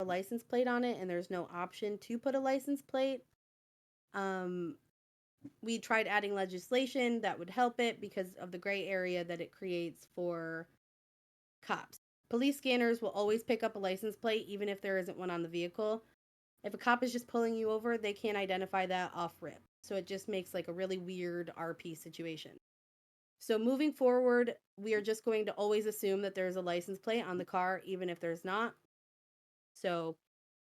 a license plate on it, and there's no option to put a license plate. We tried adding legislation that would help it because of the gray area that it creates for cops. Police scanners will always pick up a license plate even if there isn't one on the vehicle. If a cop is just pulling you over, they can't identify that off rip. So it just makes like a really weird RP situation. So moving forward, we are just going to always assume that there's a license plate on the car even if there's not. So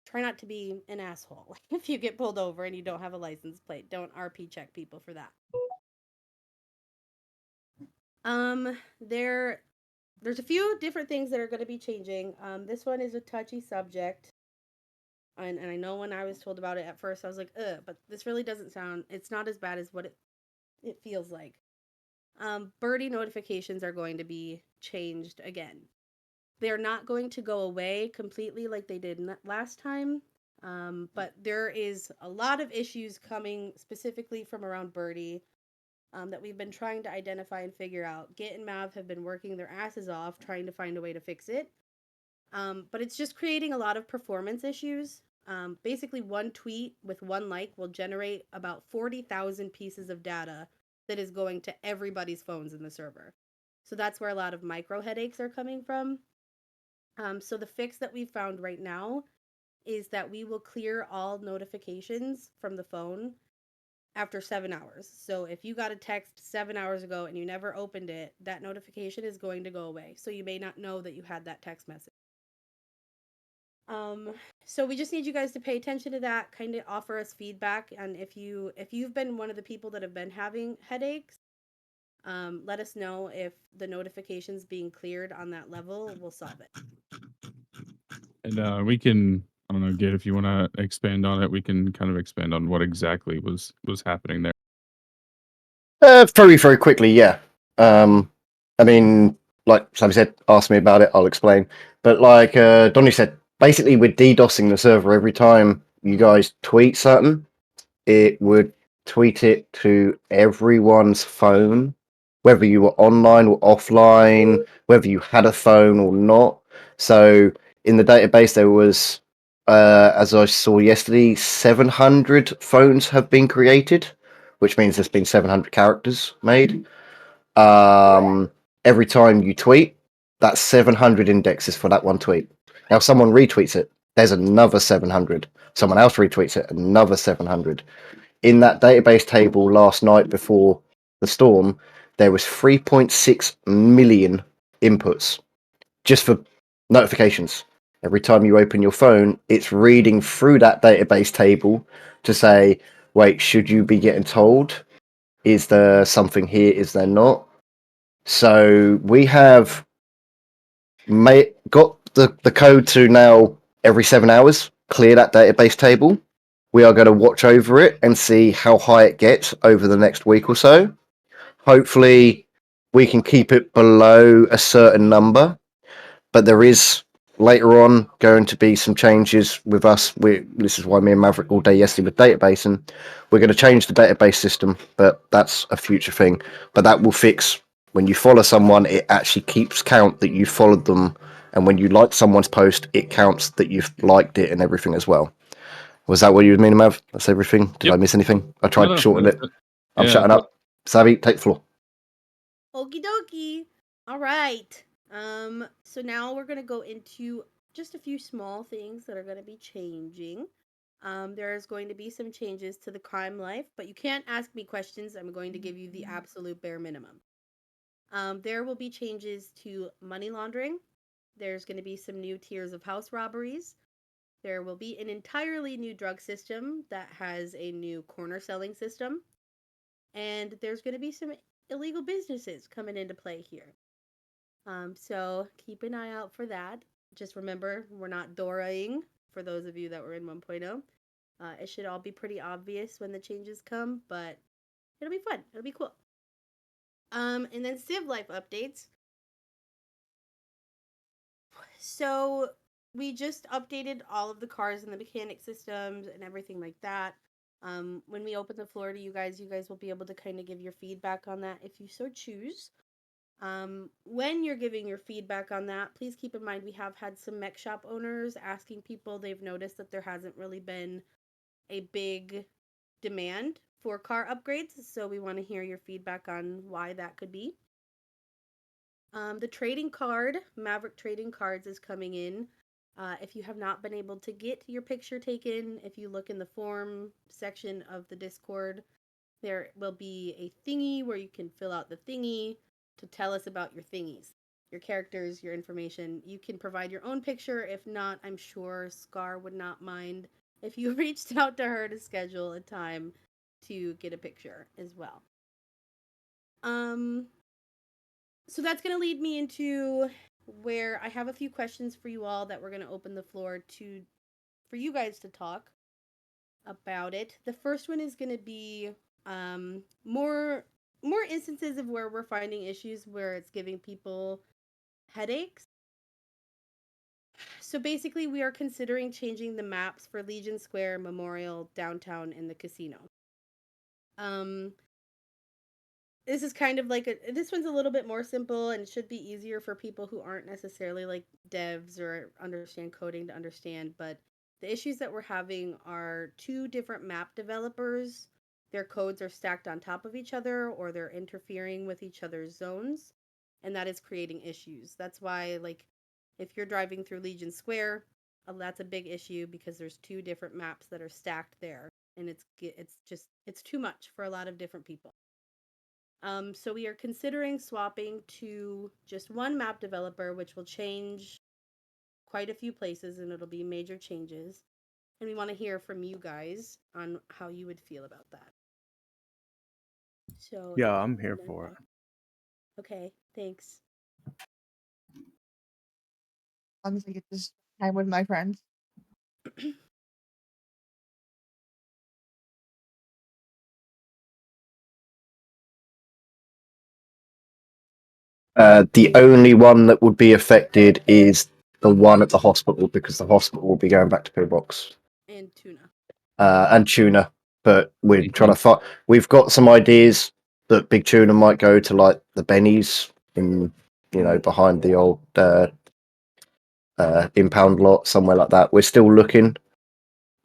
try not to be an asshole if you get pulled over and you don't have a license plate. Don't RP check people for that. Um, there there's a few different things that are going to be changing. This one is a touchy subject, and I know when I was told about it at first, I was like, ugh, but this really doesn't sound. It's not as bad as what it feels like. Birdie notifications are going to be changed again. They're not going to go away completely like they did last time. But there is a lot of issues coming specifically from around Birdie that we've been trying to identify and figure out. Git and Mav have been working their asses off trying to find a way to fix it. But it's just creating a lot of performance issues. Basically, one tweet with one like will generate about 40,000 pieces of data that is going to everybody's phones in the server. So that's where a lot of micro headaches are coming from. So the fix that we found right now is that we will clear all notifications from the phone after 7 hours. So if you got a text 7 hours ago and you never opened it, that notification is going to go away. So you may not know that you had that text message. Um, so we just need you guys to pay attention to that, kind of offer us feedback, and if you've been one of the people that have been having headaches, let us know if the notifications being cleared on that level will solve it. And we can, I don't know, Git, if you want to expand on it, we can kind of expand on what exactly was happening there. Very, very quickly, yeah. I mean, like Sammy said, ask me about it, I'll explain. But like Donny said, basically we're DDoSing the server every time you guys tweet something. It would tweet it to everyone's phone, whether you were online or offline, whether you had a phone or not. So in the database, there was, as I saw yesterday, 700 phones have been created, which means there's been 700 characters made. Every time you tweet, that's 700 indexes for that one tweet. Now, someone retweets it, there's another 700. Someone else retweets it, another 700. In that database table last night before the storm, there was 3.6 million inputs just for notifications. Every time you open your phone, it's reading through that database table to say, wait, should you be getting told? Is there something here? Is there not? So we have got the code to now every 7 hours clear that database table. We are going to watch over it and see how high it gets over the next week or so. Hopefully, we can keep it below a certain number, but there is later on going to be some changes with us. This is why me and Maverick all day yesterday with database, and we're going to change the database system, but that's a future thing. But that will fix when you follow someone, it actually keeps count that you followed them, and when you like someone's post, it counts that you've liked it and everything as well. Was that what you mean, Mav? That's everything? Did Yep. I miss anything? I tried No, to no, shorten that's it. it. I'm Yeah. shutting up. Savvy, take the floor. Okie dokie. All right. So now we're gonna go into just a few small things that are gonna be changing. There's going to be some changes to the crime life, but you can't ask me questions. I'm going to give you the absolute bare minimum. There will be changes to money laundering. There's going to be some new tiers of house robberies. There will be an entirely new drug system that has a new corner selling system. And there's going to be some illegal businesses coming into play here. So keep an eye out for that. Just remember, we're not Doraing for those of you that were in 1.0. It should all be pretty obvious when the changes come, but it'll be fun. It'll be cool. And then Civ Life updates. So we just updated all of the cars and the mechanic systems and everything like that. When we open the floor to you guys will be able to kind of give your feedback on that if you so choose. When you're giving your feedback on that, please keep in mind we have had some mech shop owners asking people, they've noticed that there hasn't really been a big demand for car upgrades, so we want to hear your feedback on why that could be. The trading card, Maverick Trading Cards, is coming in. If you have not been able to get your picture taken, if you look in the form section of the Discord, there will be a thingy where you can fill out the thingy to tell us about your thingies, your characters, your information. You can provide your own picture. If not, I'm sure Scar would not mind if you reached out to her to schedule a time to get a picture as well. So that's going to lead me into where I have a few questions for you all that we're going to open the floor to for you guys to talk about it. The first one is going to be more instances of where we're finding issues where it's giving people headaches. So basically, we are considering changing the maps for Legion Square, Memorial, Downtown, and the casino. This is kind of like this one's a little bit more simple and should be easier for people who aren't necessarily like devs or understand coding to understand, but the issues that we're having are two different map developers. Their codes are stacked on top of each other or they're interfering with each other's zones, and that is creating issues. That's why, like, if you're driving through Legion Square, that's a big issue because there's two different maps that are stacked there, and it's too much for a lot of different people. So we are considering swapping to just one map developer, which will change quite a few places and it'll be major changes. And we want to hear from you guys on how you would feel about that. So yeah, I'm here for it. Okay, thanks. Obviously, get this time with my friends. The only one that would be affected is the one at the hospital because the hospital will be going back to pillbox And Tuna. And Tuna. But we're trying to find. We've got some ideas that Big Tuna might go to, like the Bennies in, behind the old impound lot, somewhere like that. We're still looking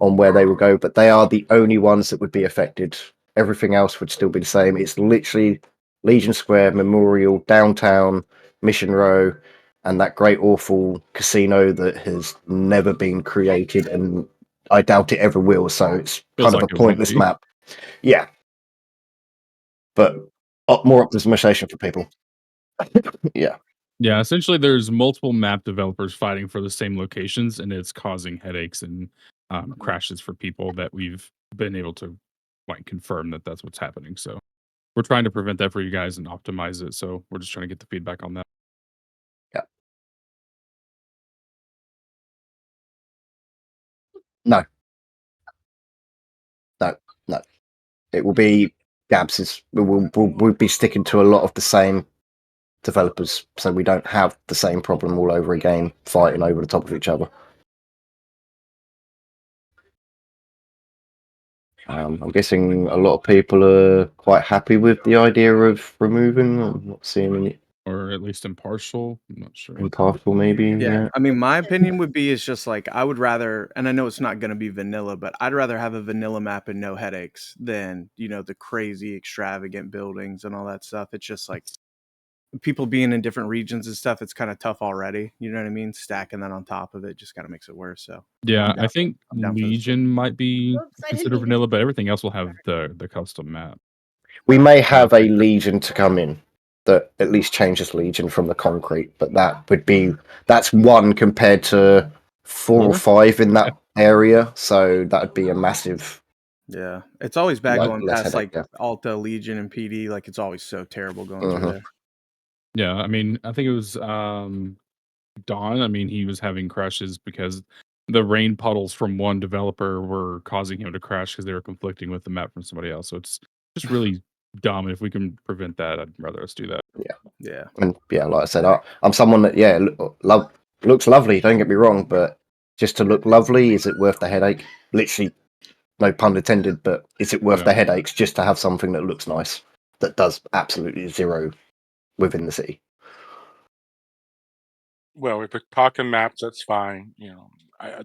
on where they will go, but they are the only ones that would be affected. Everything else would still be the same. It's literally Legion Square, Memorial, Downtown, Mission Row, and that great awful casino that has never been created, and I doubt it ever will. So it's Feels kind of like a it won't pointless be. map. Yeah, but more optimization for people. Yeah. Yeah, essentially, there's multiple map developers fighting for the same locations, and it's causing headaches and crashes for people that we've been able to confirm that that's what's happening. So we're trying to prevent that for you guys and optimize it. So we're just trying to get the feedback on that. Yeah. No. No. No. It will be Gabs's. We'll be sticking to a lot of the same developers, so we don't have the same problem all over again, fighting over the top of each other. I'm guessing a lot of people are quite happy with the idea of removing. I'm not seeing any. Or at least impartial. I'm not sure. Impartial, maybe. Yeah, I mean, my opinion would be is just like I would rather, and I know it's not going to be vanilla, but I'd rather have a vanilla map and no headaches than the crazy extravagant buildings and all that stuff. It's just like people being in different regions and stuff. It's kind of tough already. You know what I mean? Stacking that on top of it just kind of makes it worse. So Yeah, I'm I think down for this. Legion might be Oops, I didn't considered mean to vanilla, but everything else will have the custom map. We may have a Legion to come in that at least changes Legion from the concrete, but that's one compared to 4 or 5 in that area, so that would be a massive. Yeah, it's always bad going less past headache, like Alta, Legion, and PD. Like it's always so terrible going through there. Yeah, I mean, I think it was Don. I mean, he was having crashes because the rain puddles from one developer were causing him to crash because they were conflicting with the map from somebody else. So it's just really dumb. If we can prevent that, I'd rather us do that. Yeah. And like I said, I'm someone that looks lovely. Don't get me wrong, but just to look lovely, is it worth the headache? Literally, no pun intended. But is it worth the headaches just to have something that looks nice that does absolutely zero within the city? Well, if we're talking maps, that's fine.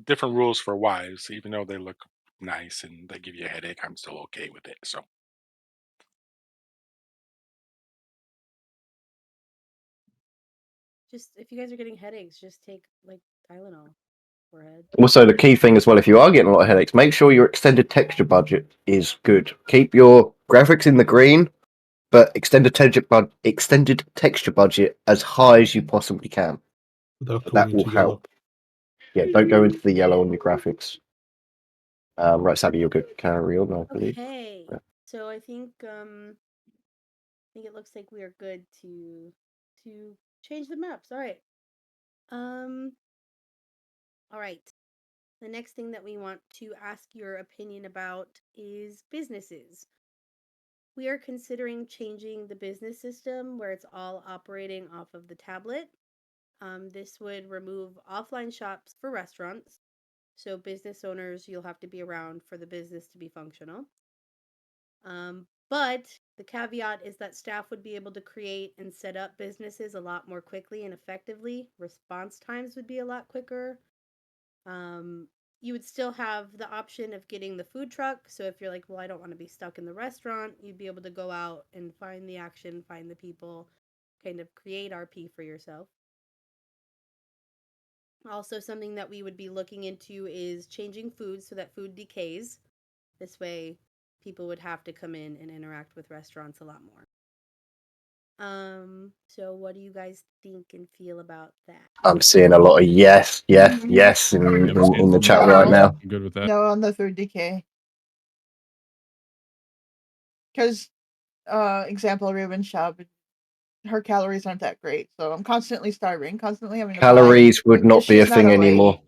Different rules for wives, even though they look nice and they give you a headache, I'm still okay with it. So Just if you guys are getting headaches, just take like Tylenol for head. Also, the key thing as well, if you are getting a lot of headaches, make sure your extended texture budget is good. Keep your graphics in the green, but extended texture budget as high as you possibly can. That will help. Yeah, don't go into the yellow on your graphics. Right, Sabby, you're good. Carry on, I believe. Okay. Yeah. So I think it looks like we are good to change the maps. All right. All right. The next thing that we want to ask your opinion about is businesses. We are considering changing the business system where it's all operating off of the tablet. This would remove offline shops for restaurants. So business owners, you'll have to be around for the business to be functional. But the caveat is that staff would be able to create and set up businesses a lot more quickly and effectively. Response times would be a lot quicker. You would still have the option of getting the food truck. So if you're like, well, I don't want to be stuck in the restaurant, you'd be able to go out and find the action, find the people, kind of create RP for yourself. Also, something that we would be looking into is changing food so that food decays. This way, people would have to come in and interact with restaurants a lot more. So what do you guys think and feel about that? I'm seeing a lot of yes in the chat right now. I'm good with that. No on the food decay. Because, example, Ruben's shop, her calories aren't that great, so I'm constantly starving, constantly having to buy Calories would not because be a she's not thing awake. anymore.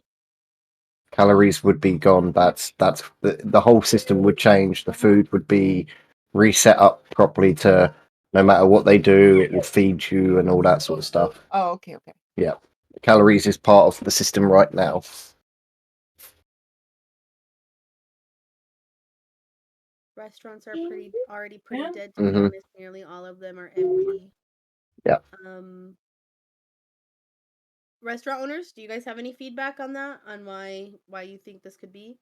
Calories would be gone. That's the whole system would change. The food would be reset up properly to no matter what they do, it will feed you and all that sort of stuff. Oh, okay. Yeah. Calories is part of the system right now. Restaurants are already pretty dead, to be Mhm. honest. Nearly all of them are empty. Yeah. Restaurant owners, do you guys have any feedback on that? On why you think this could be?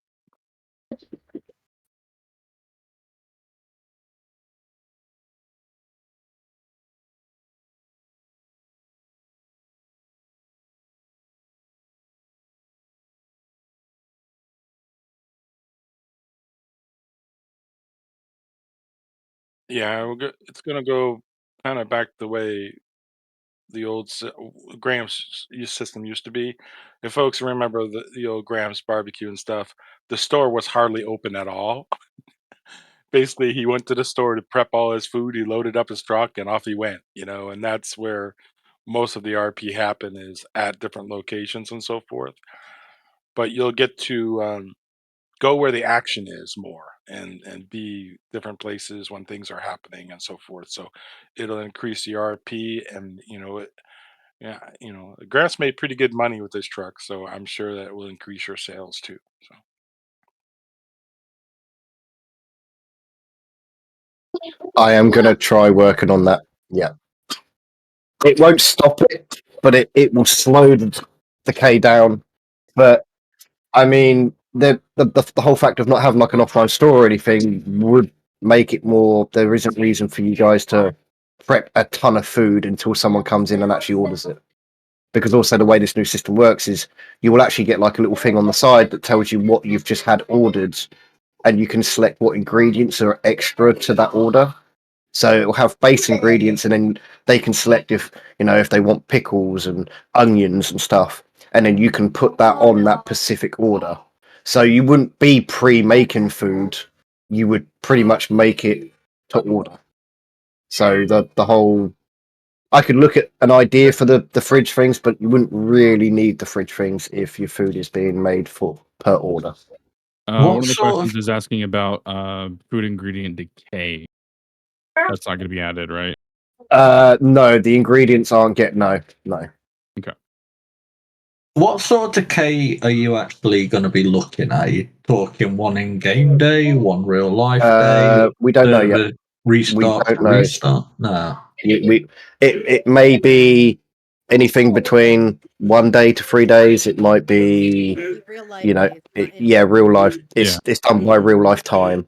yeah, it's gonna go kind of back the way the old Graham's system used to be. If folks remember the old Graham's barbecue and stuff, the store was hardly open at all. Basically, he went to the store to prep all his food. He loaded up his truck and off he went. And that's where most of the RP happen is at different locations and so forth. But you'll get to go where the action is more and be different places when things are happening and so forth. So it'll increase the RP and yeah, Grass made pretty good money with this truck, so I'm sure that will increase your sales too. So I am gonna try working on that. Yeah. It won't stop it, but it will slow the decay down. But I mean, the whole fact of not having like an offline store or anything would make it more. There isn't reason for you guys to prep a ton of food until someone comes in and actually orders it. Because also the way this new system works is you will actually get like a little thing on the side that tells you what you've just had ordered, and you can select what ingredients are extra to that order. So it will have base ingredients, and then they can select if they want pickles and onions and stuff, and then you can put that on that specific order. So you wouldn't be pre-making food; you would pretty much make it to order. So the whole, I could look at an idea for the fridge things, but you wouldn't really need the fridge things if your food is being made for per order. One of the questions is asking about food ingredient decay. That's not going to be added, right? No, the ingredients aren't no. Okay. What sort of decay are you actually going to be looking at? Are you talking one in game day, one real life day? We don't know yet. Restart. We don't know. Restart? No. It may be anything between 1 day to 3 days. It might be, Real life you know, days, not in real life. It's done by real life time.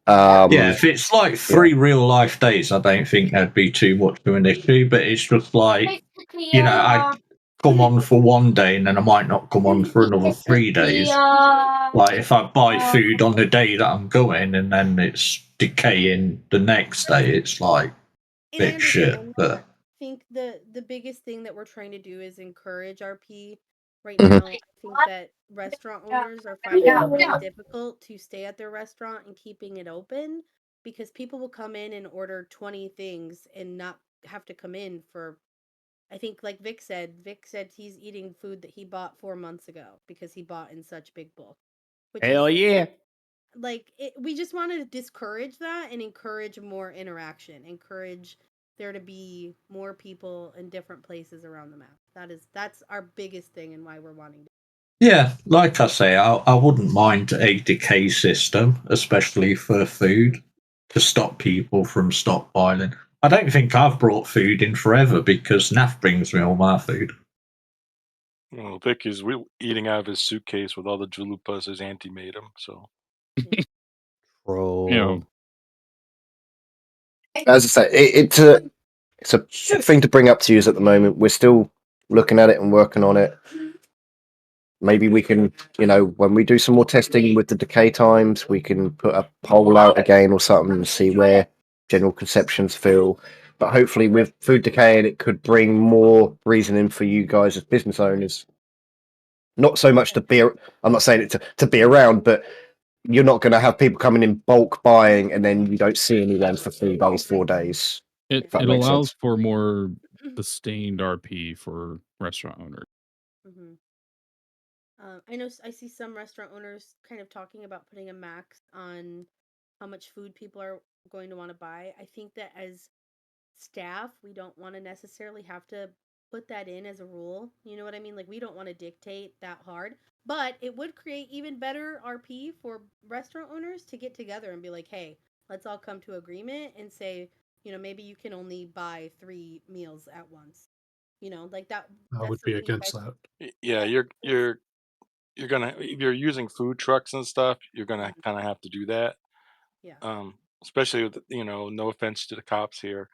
Yeah, if it's like 3 real life days, I don't think that'd be too much of an issue. But it's just like, you know, I come on for 1 day and then I might not come on for another 3 days. Like if I buy food on the day that I'm going and then it's decaying the next day, it's like And I bit shit. understand But that. I think the biggest thing that we're trying to do is encourage RP. Right Mhm. now, I think that restaurant owners are finding it really difficult to stay at their restaurant and keeping it open because people will come in and order 20 things and not have to come in for, I think, like Vic said he's eating food that he bought 4 months ago because he bought in such big bulk, which Hell is yeah. like we just want to discourage that and encourage more interaction, encourage there to be more people in different places around the map. That's our biggest thing and why we're wanting to. yeah, like I say, I wouldn't mind a decay system, especially for food, to stop people from stockpiling. I don't think I've brought food in forever because NAF brings me all my food. Well, Vic is eating out of his suitcase with all the chalupas his auntie made him. So Troll. You know, As I say, it's a thing to bring up to use at the moment. We're still looking at it and working on it. Maybe we can, when we do some more testing with the decay times, we can put a poll out again or something and see where general conceptions feel. But hopefully, with food decaying, it could bring more reasoning for you guys as business owners. Not so much to be. I'm not saying it to be around, but you're not going to have people coming in bulk buying and then you don't see anyone for 3 days, 4 days. it That it makes allows sense. for more sustained RP for restaurant owners. Mm-hmm. I know I see some restaurant owners kind of talking about putting a max on how much food people are going to want to buy. I think that as staff, we don't want to necessarily have to put that in as a rule. You know what I mean? Like we don't want to dictate that hard, but it would create even better RP for restaurant owners to get together and be like, "Hey, let's all come to agreement and say, maybe you can only buy 3 meals at once." Like that I that's would be something you against guys that. yeah, you're gonna, if you're using food trucks and stuff, you're gonna Mhm. kind of have to do that. Yeah. Especially with, no offense to the cops here.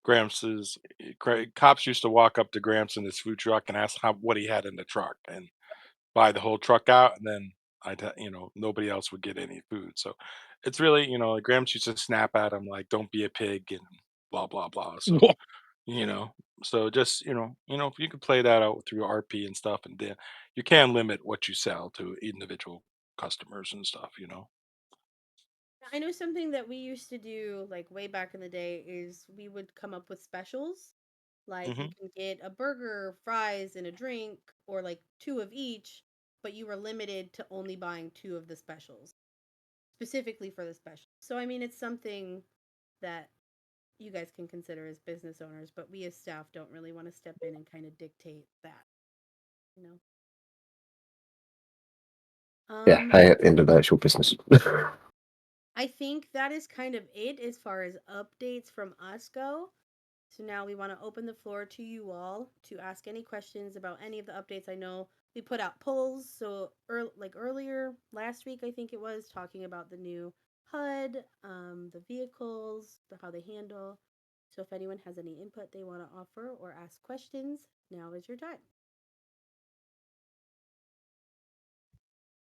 Cops used to walk up to Gramps in his food truck and ask what he had in the truck and buy the whole truck out, and then nobody else would get any food. So it's really, like Gramps used to snap at him like, "Don't be a pig," and blah blah blah. So Wha- you know, so just if you could play that out through RP and stuff, and then you can limit what you sell to individual customers and stuff. I know something that we used to do like way back in the day is we would come up with specials. Like you Hmm. can get a burger, fries, and a drink, or like 2 of each, but you were limited to only buying 2 of the specials, specifically for the special. So I mean, it's something that you guys can consider as business owners, but we as staff don't really want to step in and kind of dictate that, you know. Yeah, Um, hey, at the end of the day, it's your business. I think that is kind of it as far as updates from us go. So now we want to open the floor to you all to ask any questions about any of the updates. I know we put out polls, so like earlier last week, I think it was talking about the new HUD, the vehicles, how they handle. So if anyone has any input they want to offer or ask questions, now is your time.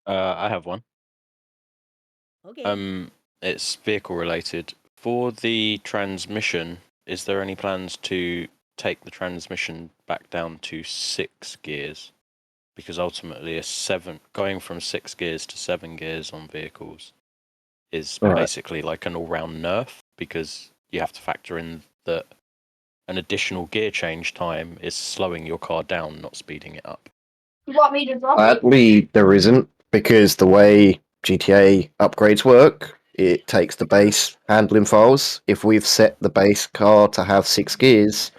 I have one. Okay. It's vehicle related. For the transmission, is there any plans to take the transmission back down to 6 gears? Because ultimately, going from 6 gears to 7 gears on vehicles is All right. basically like an all-round nerf, because you have to factor in that an additional gear change time is slowing your car down, not speeding it up. You want me to drop it? Sadly, there isn't, because the way GTA upgrades work, it takes the base handling files. If we've set the base car to have 6 gears,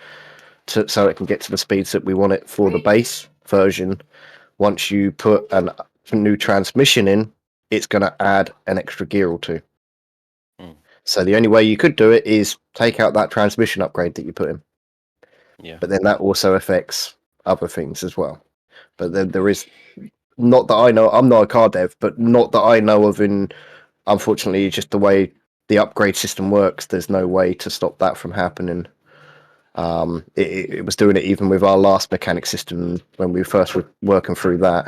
so it can get to the speeds that we want it for the base version, once you put a new transmission in, it's going to add an extra gear or 2. Hmm. So the only way you could do it is take out that transmission upgrade that you put in. Yeah. But then that also affects other things as well. But then there is, not that I know, I'm not a car dev, but not that I know of, in unfortunately just the way the upgrade system works, there's no way to stop that from happening. It was doing it even with our last mechanic system when we first were working through that.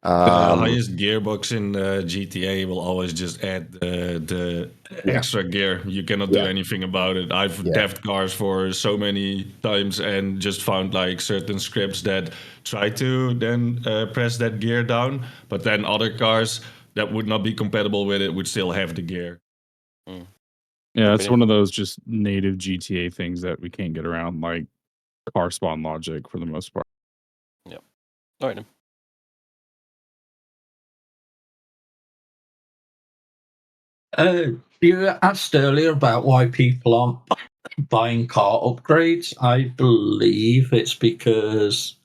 The highest gearbox in GTA will always just add the Yeah. extra gear. You cannot do Yeah. anything about it. I've Yeah. devved cars for so many times and just found like certain scripts that try to then press that gear down, but then other cars that would not be compatible with it would still have the gear. Yeah, it's Brilliant. one of those just native GTA things that we can't get around, like car spawn logic for the most part. Yep. All right then. You asked earlier about why people aren't buying car upgrades. I believe it's because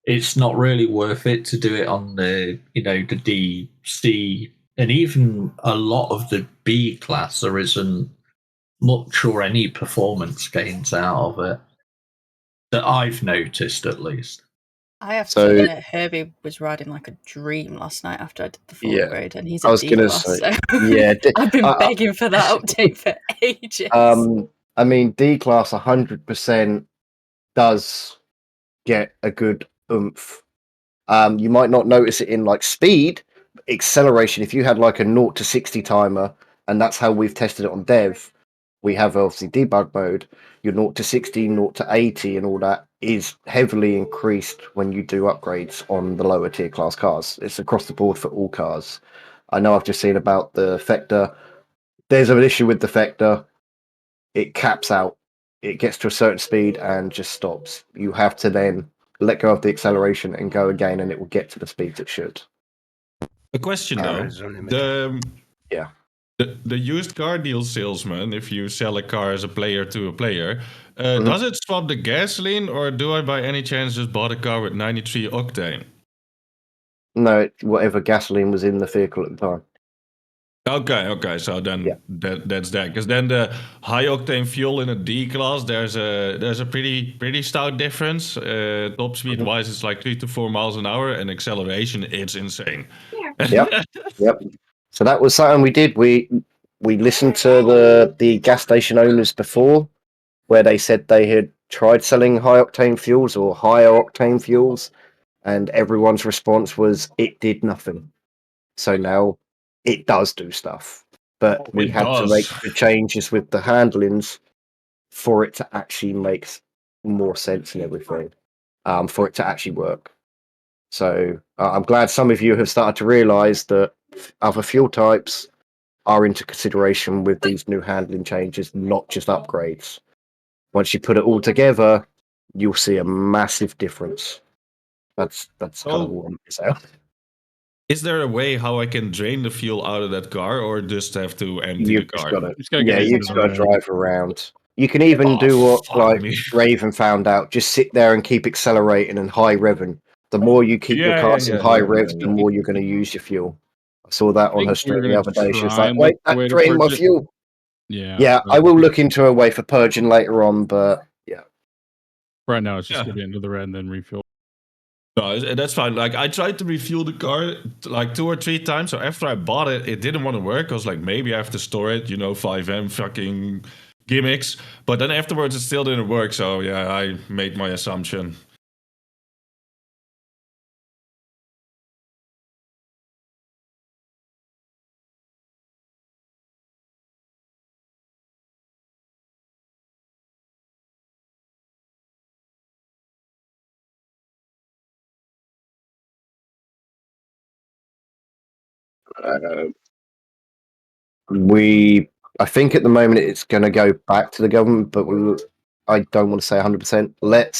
it's not really worth it to do it on the the D, C, and even a lot of the B class. There isn't much or any performance gains out of it that I've noticed, at least. I have to So- admit, Herbie was riding like a dream last night after I did the full Yeah. upgrade, and he's I a was D gonna class. say, So yeah, I've been begging for that update for ages. I mean, D class 100% does get a good oomph. You might not notice it in like speed, acceleration. If you had like a 0 to 60 timer, and that's how we've tested it on dev, we have obviously debug mode. Your 0 to 60, 0 to 80, and all that is heavily increased when you do upgrades on the lower tier class cars. It's across the board for all cars. I know I've just seen about the Vector. There's an issue with the Vector. It caps out. It gets to a certain speed and just stops. You have to then let go of the acceleration and go again, and it will get to the speeds it should. A question though, Yeah. The used car deal salesman, if you sell a car as a player to a player, Mhm. does it swap the gasoline, or do I by any chance just bought a car with 93 octane? No, whatever gasoline was in the vehicle at the time. Okay. So then that's that. Because then the high octane fuel in a D class, there's a pretty stout difference. Top speed wise, it's like 3 to 4 miles an hour, and acceleration, it's insane. Yep. So that was something we did. We listened to the gas station owners before, where they said they had tried selling high octane fuels or higher octane fuels, and everyone's response was it did nothing. So now it does do stuff, but we It had to does. make the changes with the handlings for it to actually make more sense and everything, for it to actually work. So I'm glad some of you have started to realise that other fuel types are into consideration with these new handling changes, not just upgrades. Once you put it all together, you'll see a massive difference. That's kind of what I'm saying. Is there a way how I can drain the fuel out of that car, or just have to empty You've the just car? got to, get you've just got to drive around. You can even do what fuck like me. Raven found out. Just sit there and keep accelerating and high revving. The more you keep your cars in high revs, the more you're going to use your fuel. I saw that on her stream the other day. She was like, "Wait, that drained my fuel." Yeah, I will look into a way for purging later on, but yeah. Right now, it's just get into the red and then refuel. No, that's fine. Like, I tried to refuel the car like 2 or 3 times. So after I bought it, it didn't want to work. I was like, maybe I have to store it, 5M fucking gimmicks. But then afterwards, it still didn't work. So yeah, I made my assumption. I think at the moment it's going to go back to the government, but I don't want to say 100%. Let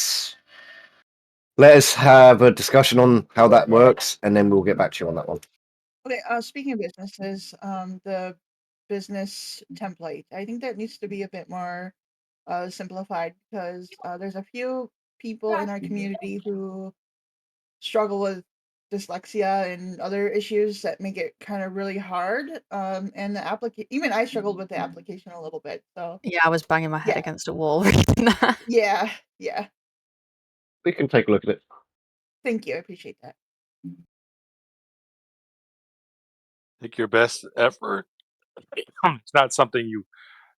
us have a discussion on how that works, and then we'll get back to you on that one. Okay, speaking of businesses, the business template, I think that needs to be a bit more simplified because there's a few people in our community who struggle with dyslexia and other issues that make it kind of really hard. And the even I struggled with the application a little bit. So Yeah, I was banging my head yeah, against a wall reading that. yeah. We can take a look at it. Thank you. I appreciate that. Take your best effort. It's not something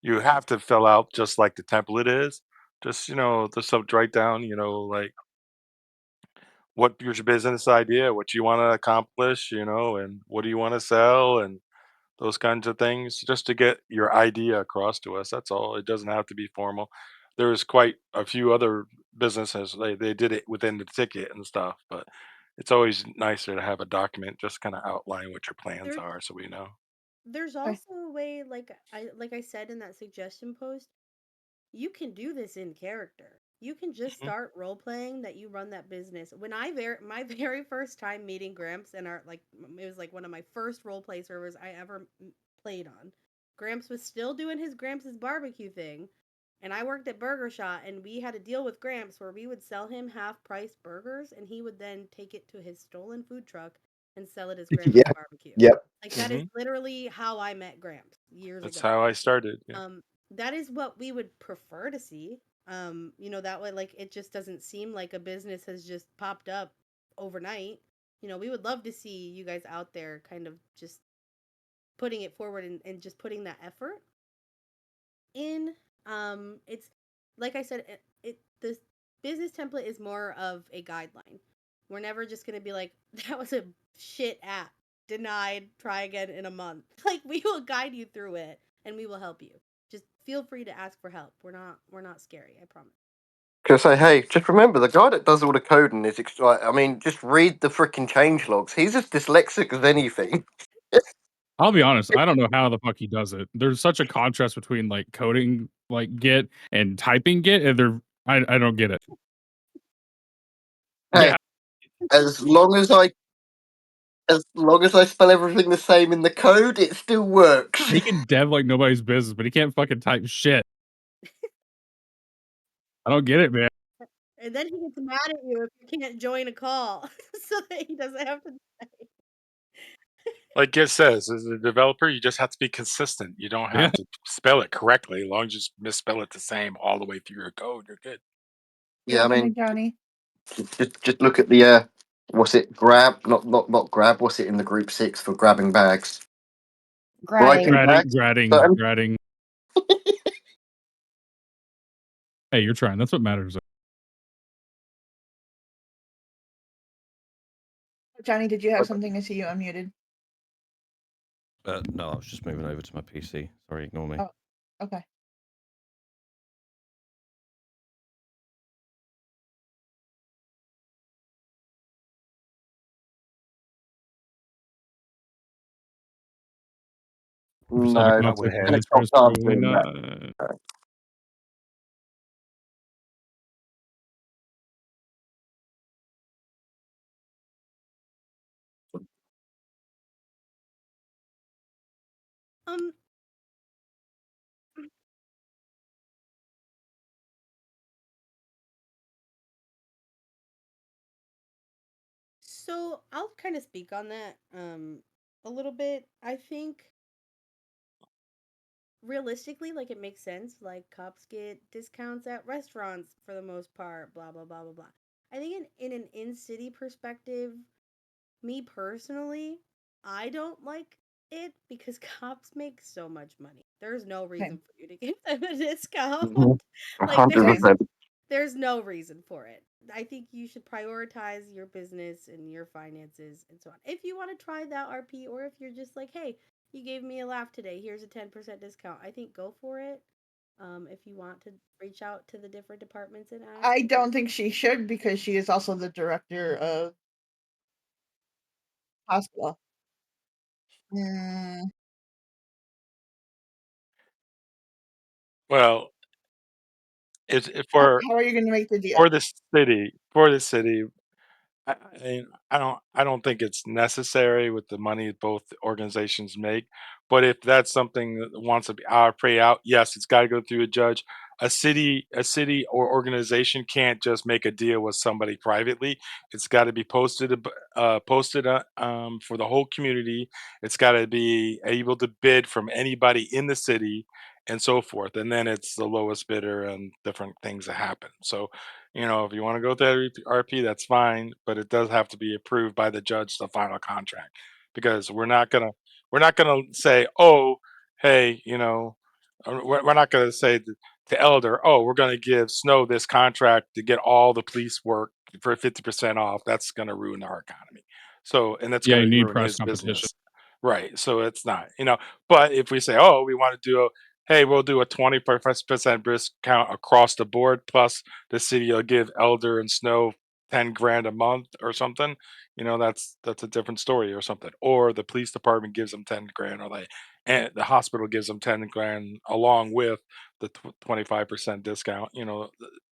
you have to fill out just like the template is. Just just write down, like what your business idea, what you want to accomplish, and what do you want to sell, and those kinds of things, just to get your idea across to us. That's all. It doesn't have to be formal. There's quite a few other businesses, they did it within the ticket and stuff, but it's always nicer to have a document just kind of outline what your plans There, are so we know. there's Okay. also a way, like I said in that suggestion post, you can do this in character. You can just Mhm. start role playing that you run that business. When my very first time meeting Gramps and it was like one of my first role play servers I ever played on. Gramps was still doing his Gramps' barbecue thing, and I worked at Burger Shot, and we had a deal with Gramps where we would sell him half price burgers, and he would then take it to his stolen food truck and sell it as Gramps' Yeah. barbecue. Yep. Like that is Mhm. literally how I met Gramps years That's ago. how I started. Yeah. That is what we would prefer to see. That way, like, it just doesn't seem like a business has just popped up overnight. We would love to see you guys out there kind of just putting it forward and just putting that effort in. It's like I said, the business template is more of a guideline. We're never just gonna be like, that was a shit app, denied, try again in a month. Like, we will guide you through it and we will help you. Just feel free to ask for help. We're not scary, I promise. Can I say, hey, just remember the guy that does all the coding is. I mean, just read the freaking change logs. He's as dyslexic as anything. I'll be honest, I don't know how the fuck he does it. There's such a contrast between like coding like Git and typing Git, and I don't get it. Hey, Yeah, as long as I spell everything the same in the code, it still works. he can dev like nobody's business, but he can't fucking type shit. I don't get it, man. And then he gets mad at you if you can't join a call so that he doesn't have to. Like it says, as a developer, you just have to be consistent. You don't Yeah, have to spell it correctly. As long as you misspell it the same all the way through your code, you're good. Yeah, I Good mean, Johnny. just look at the what's it? Grab, not grab. What's it in the group 6 for grabbing bags? Griping bags. Something. gratting. Hey, you're trying. That's what matters. Johnny, did you have something? I see you unmuted. No, I was just moving over to my PC. Sorry, ignore me. Oh, okay. No, Not so and it's Whispers, not probably doing that. not. Um, so I'll kind of speak on that a little bit. I think realistically, like, it makes sense. Like, cops get discounts at restaurants for the most part, blah blah blah blah blah. I think in an in-city perspective, me personally, I don't like it because cops make so much money. There's no reason Same. for you to give them a discount. Like, hundred Same. percent. there's no reason for it. I think you should prioritize your business and your finances and so on. If you want to try that RP, or if you're just like, hey, you gave me a laugh today, here's a 10% discount, I think go for it. If you want to reach out to the different departments and ask. I don't think she should because she is also the director of hospital. Mm, Well, it's how are you going to make the deal? for the city. I don't think it's necessary with the money both organizations make. But if that's something that wants to be our pay out, yes, it's got to go through a judge. a city or organization can't just make a deal with somebody privately. It's got to be posted for the whole community. It's got to be able to bid from anybody in the city and so forth. And then it's the lowest bidder and different things that happen. So, if you want to go to RP, that's fine, but it does have to be approved by the judge, the final contract, because we're not gonna say, oh, hey, we're not gonna say to Elder, oh, we're gonna give Snow this contract to get all the police work for 50% off. That's gonna ruin our economy. So, and that's Yeah, you gonna need ruin price his competition. business. Right. So it's not. But if we say, oh, we want to do hey, we'll do a 20% discount across the board, plus the city will give Elder and Snow 10 grand a month or something, that's a different story or something. Or the police department gives them 10 grand, or and the hospital gives them 10 grand along with the 25% discount.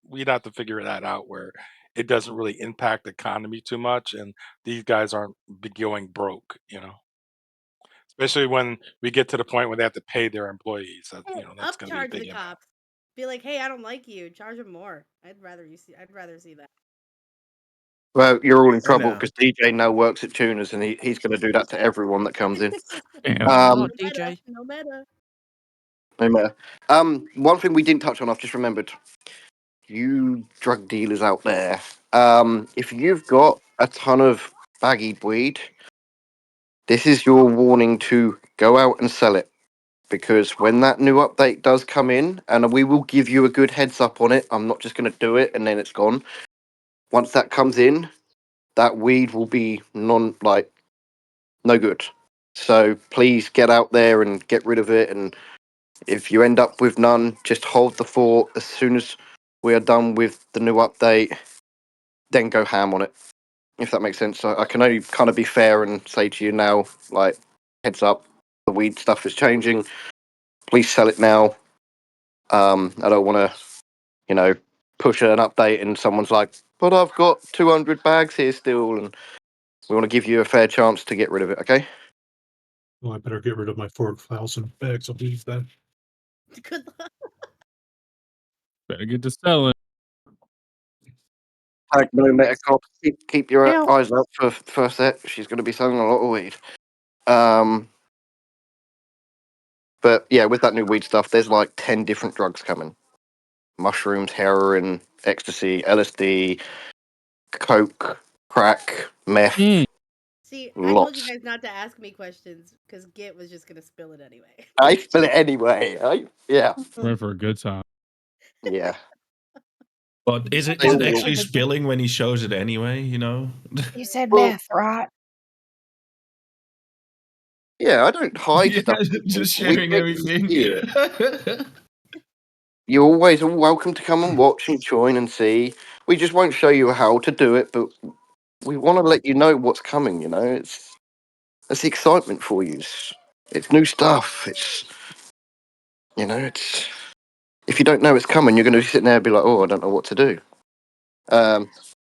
We'd have to figure that out where it doesn't really impact the economy too much and these guys aren't going broke. Especially when we get to the point where they have to pay their employees. That's going to be a Upcharge big the impact. cops. Be like, hey, I don't like you. Charge them more. I'd rather see that. Well, you're all in I trouble know. because DJ now works at Tuners, and he's going to do that to everyone that comes in. Damn. No Um, meta. No meta. no matter. One thing we didn't touch on, I've just remembered. You drug dealers out there, if you've got a ton of baggy weed, this is your warning to go out and sell it. Because when that new update does come in, and we will give you a good heads up on it, I'm not just going to do it and then it's gone. Once that comes in, that weed will be no good. So please get out there and get rid of it. And if you end up with none, just hold the fort. As soon as we are done with the new update, then go ham on it. If that makes sense. So I can only kind of be fair and say to you now, heads up, the weed stuff is changing. Please sell it now. I don't want to, push an update and someone's like, but I've got 200 bags here still, and we want to give you a fair chance to get rid of it. Okay. Well, I better get rid of my 4,000 bags of beef then. Good luck. Better get to selling. No meta cop. Keep your eyes out for that. She's going to be selling a lot of weed. But yeah, with that new weed stuff, there's like 10 different drugs coming: mushrooms, heroin, ecstasy, LSD, coke, crack, meth. See, I told you Lots. guys not to ask me questions because Git was just gonna spill it anyway. I spill it anyway. Yeah. We're in for a good time. Yeah. But is it actually spilling when he shows it anyway? You said Well, meth, right? yeah, I don't hide Yeah, stuff. just We sharing make you everything. see it. You're always all welcome to come and watch and join and see. We just won't show you how to do it, but we want to let you know what's coming. It's the excitement for you. It's new stuff. It's if you don't know it's coming, you're going to be sitting there and be like, oh, I don't know what to do.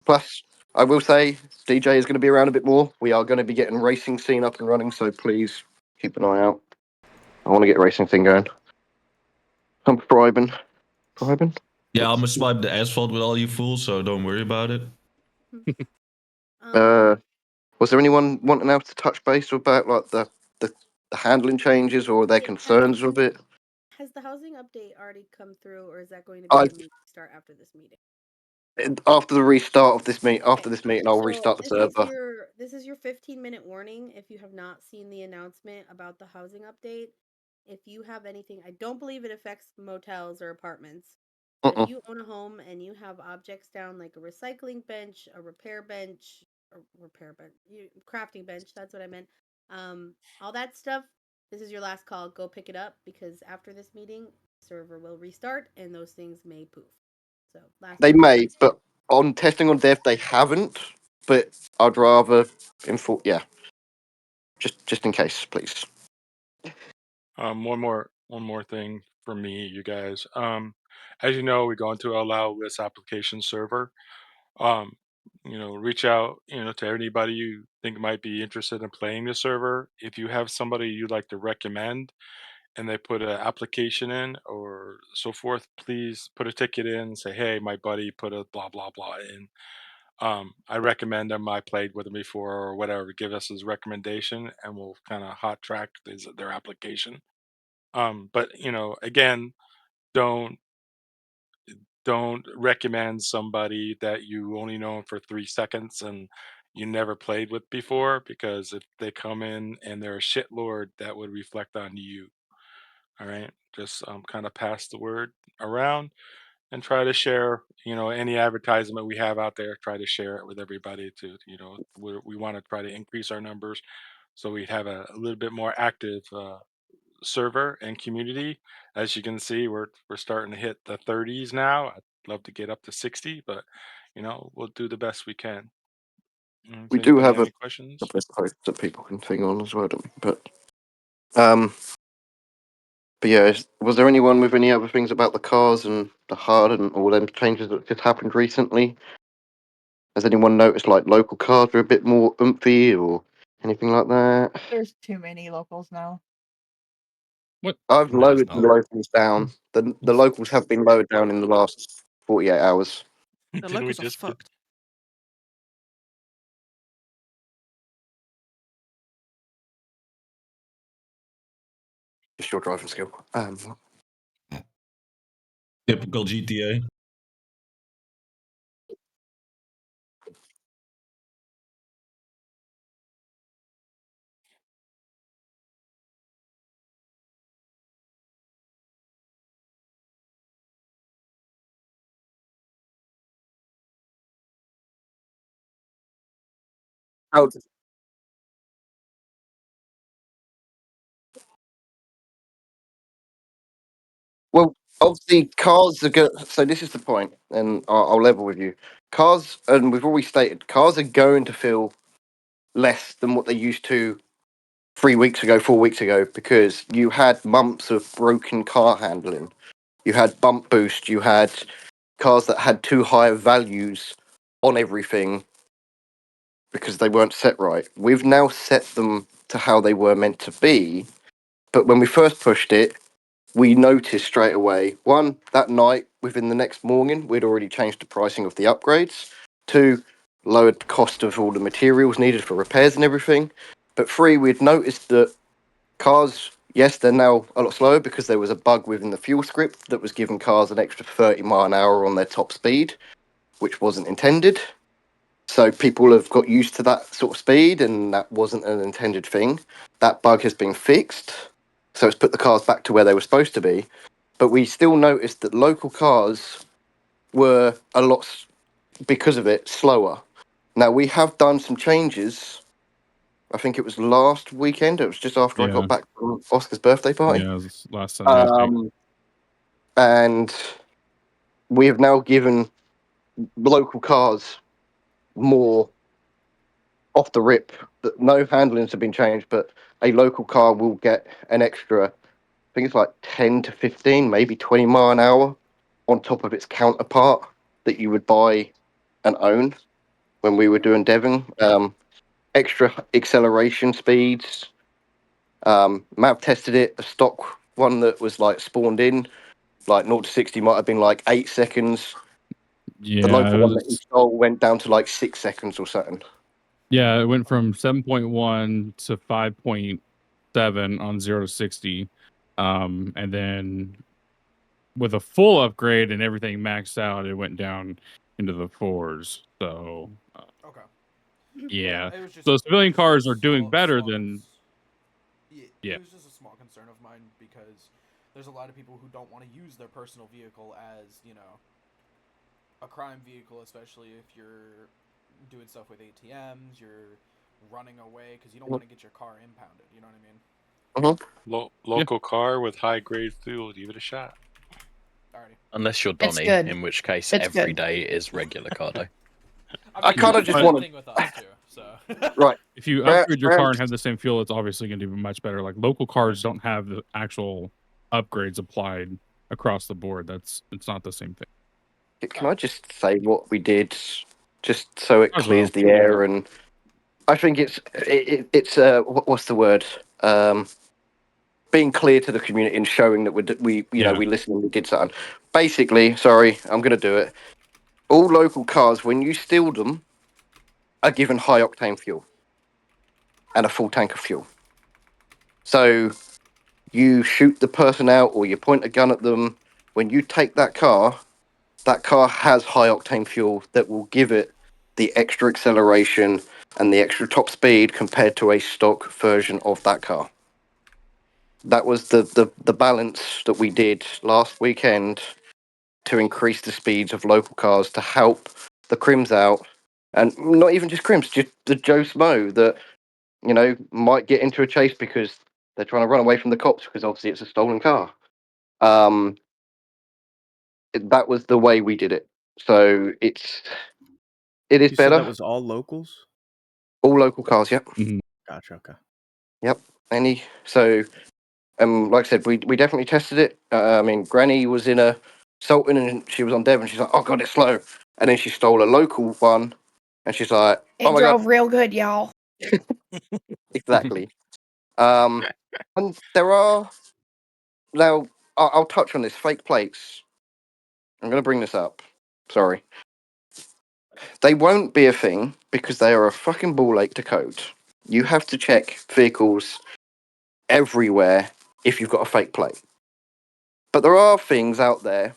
Plus, I will say DJ is going to be around a bit more. We are going to be getting racing scene up and running, so please keep an eye out. I want to get a racing thing going. I'm bribing. Yeah, I'm gonna swipe the asphalt with all you fools, so don't worry about it. Was there anyone wanting else to touch base about the handling changes or their concerns with it? Has the housing update already come through, or is that going to be I the meeting start after this meeting? after the restart of this meet after this meeting, I'll So restart the this is server. your 15-minute warning if you have not seen the announcement about the housing update. If you have anything, I don't believe it affects motels or apartments. But if you own a home and you have objects down like a recycling bench, a crafting bench, that's what I meant. All that stuff, this is your last call. Go pick it up because after this meeting, server will restart and those things may poof. So They may, but on testing on dev, they haven't. But I'd rather inform. Yeah, just in case, please. One more thing for me, you guys. As you know, we're going to allow this application server. Um, reach out, to anybody you think might be interested in playing the server. If you have somebody you'd like to recommend, and they put an application in or so forth, please put a ticket in and say, hey, my buddy put a blah blah blah in. I recommend them. I played with them before or whatever. Give us his recommendation, and we'll kind of hot track their application. But again, don't don't recommend somebody that you only know for 3 seconds and you never played with before, because if they come in and they're a shitlord, that would reflect on you. All right, just kind of pass the word around and try to share, any advertisement we have out there. Try to share it with everybody. We want to try to increase our numbers, so we have a little bit more active server and community. As you can see, we're starting to hit the 30s now. I'd love to get up to 60, but we'll do the best we can. We Does do anybody have have a any questions? couple of posts that people can thing on as well, don't we? But yeah, was there anyone with any other things about the cars and the HUD and all them changes that just happened recently? Has anyone noticed like local cars are a bit more oomphy or anything like that? There's too many locals now. What? I've No, there's lowered the not. locals down. The locals have been lowered down in the last 48 hours. The Didn't we locals are just put fucked. Just your driving skill. Typical GTA. How Well, obviously, cars are good. So this is the point, and I'll level with you. Cars, and we've always stated, cars are going to feel less than what they used to 3 weeks ago, 4 weeks ago, because you had months of broken car handling. You had bump boost. You had cars that had too high of values on everything because they weren't set right. We've now set them to how they were meant to be. But when we first pushed it, we noticed straight away, one, that night, within the next morning, we'd already changed the pricing of the upgrades. Two, lowered the cost of all the materials needed for repairs and everything. But three, we'd noticed that cars, yes, they're now a lot slower because there was a bug within the fuel script that was giving cars an extra 30 mile an hour on their top speed, which wasn't intended. So people have got used to that sort of speed, and that wasn't an intended thing. That bug has been fixed, so it's put the cars back to where they were supposed to be. But we still noticed that local cars were a lot, because of it, slower. Now we have done some changes. I think it was last weekend. It was just after I Yeah, got back from Oscar's birthday party. yeah. It was last Sunday, I think. And we have now given local cars more off the rip. That no handlings have been changed, but a local car will get an extra, I think it's like 10 to 15, maybe 20 mile an hour on top of its counterpart that you would buy and own when we were doing Devon. Extra acceleration speeds. Mav tested it. The stock one that was like spawned in, like 0 to 60 might have been like 8 seconds. The Yeah, local one that he stole went down to like 6 seconds or something. yeah. It went from 7.1 to 5.7 on 0 to 60, and then with a full upgrade and everything maxed out, it went down into the fours. So Okay. yeah. It was just So civilian a cars are doing better than. Yeah, it was just a small concern of mine because there's a lot of people who don't want to use their personal vehicle as, a crime vehicle, especially if you're doing stuff with ATMs, you're running away because you don't want to get your car impounded. You know what I mean? Local car with high grade fuel. Give it a shot. Alrighty. Unless you're It's Donny, good. in which case It's every good. day is regular car day. I kind of That's just the same want thing with us too. So right. If you upgrade your car and have the same fuel, it's obviously going to be much better. Like local cars don't have the actual upgrades applied across the board. It's not the same thing. Can I just say what we did, just so it As clears well. the air? And I think it's what's the word? being clear to the community and showing that we listened and we did something. Basically, sorry, I'm going to do it. All local cars, when you steal them, are given high octane fuel and a full tank of fuel. So you shoot the person out or you point a gun at them. When you take that car has high octane fuel that will give it the extra acceleration and the extra top speed compared to a stock version of that car. That was the balance that we did last weekend to increase the speeds of local cars to help the Crims out, and not even just Crims, just the Joe Smo that might get into a chase because they're trying to run away from the cops because obviously it's a stolen car. That was the way we did it. So it is You better. said that was all locals? All local cars, yep. Gotcha. Okay. Yep. Like I said, we definitely tested it. I mean, Granny was in a Sultan and she was on Devon. She's like, "Oh God, it's slow," and then she stole a local one, and she's like, "Oh my drove God, real good, y'all." exactly." And there are now. I'll touch on this. Fake plates. I'm going to bring this up. Sorry. They won't be a thing because they are a fucking ball ache to code. You have to check vehicles everywhere if you've got a fake plate. But there are things out there.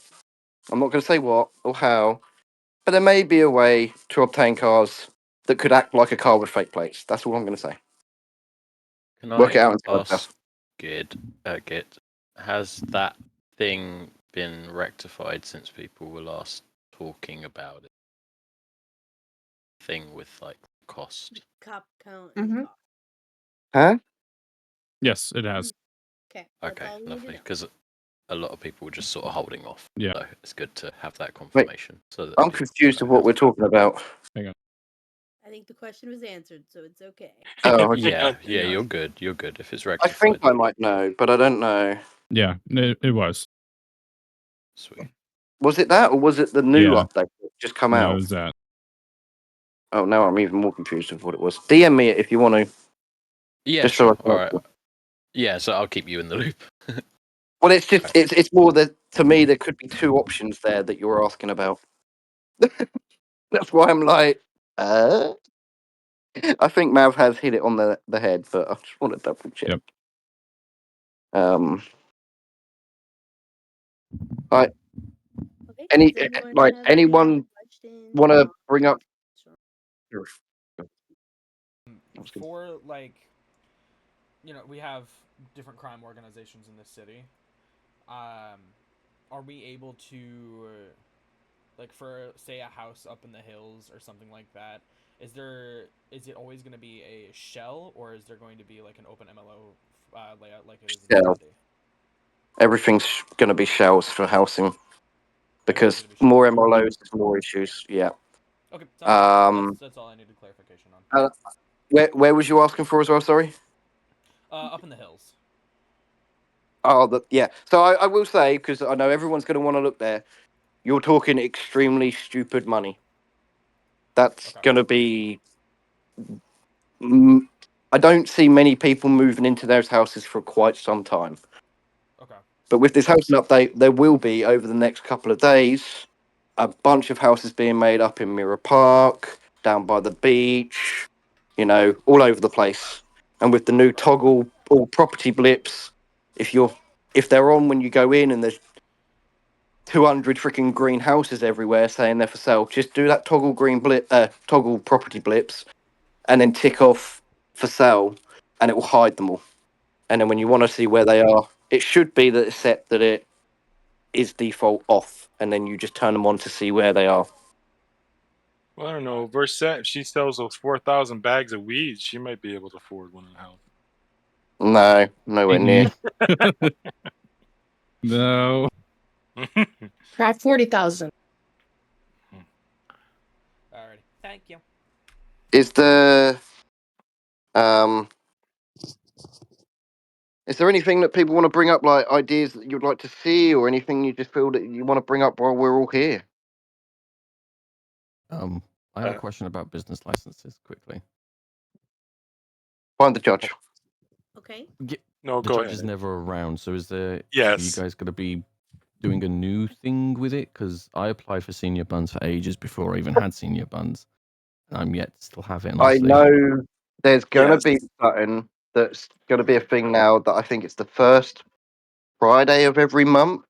I'm not going to say what or how, but there may be a way to obtain cars that could act like a car with fake plates. That's all I'm going to say. Can Work I it out and ask, stuff. Git, has that thing been rectified since people were last talking about it? Thing with like cost. Cop count. Huh? Yes, it has. Okay. Okay, lovely. Because a lot of people were just sort of holding off. Yeah. So it's good to have that Wait, confirmation. So that I'm confused of what we're talking about. Hang on. I think the question was answered, so it's okay. Oh, okay. yeah, you're good. You're good. If it's I rectified. think I might know, but I don't know. Yeah, it was. Sweet. Was it that, or was it the new Yeah. update that just come No, out? it was that. Oh, now I'm even more confused of what it was. DM me it if you want to. Yeah, just sure. So I All right. Yeah, so I'll keep you in the loop. Well, it's just it's more that to me there could be two options there that you're asking about. That's why I'm like, I think Mav has hit it on the head, but I just want to double check. Yep. Right. Okay. Anyone want to bring up? For like, we have different crime organizations in this city. Are we able to, like, for say a house up in the hills or something like that? Is it always going to be a shell, or is there going to be like an open MLO layout like it is in the Shell. city? Everything's going to be shells for housing because more MLOs, is more issues. Yeah. Okay, sounds good. That's all I needed clarification on. Where was you asking for as well? Sorry. Up in the hills. Oh, yeah. So I will say, because I know everyone's going to want to look there, you're talking extremely stupid money. That's going to be. I don't see many people moving into those houses for quite some time. Okay. But with this housing update, there will be, over the next couple of days, a bunch of houses being made up in Mirror Park, down by the beach, all over the place. And with the new toggle all property blips, if they're on when you go in and there's 200 freaking green houses everywhere saying they're for sale, just do that toggle property blips, and then tick off for sale, and it will hide them all. And then when you want to see where they are, it should be that it's set that it is default off, and then you just turn them on to see where they are. Well, I don't know. Versette, if she sells those 4,000 bags of weed, she might be able to afford one in the house. No, nowhere near. No. Try 40,000. Alrighty. Thank you. Is there anything that people want to bring up, like ideas that you'd like to see, or anything you just feel that you want to bring up while we're all here? I have a question about business licenses quickly. Find the judge. Okay. No, The go judge is ahead. never around, so are you Yes. guys going to be doing a new thing with it? Because I applied for senior buns for ages before I even had senior buns, and I'm yet to still have it. And I obviously, know there's going to Yes. be something that's going to be a thing now that I think it's the first Friday of every month.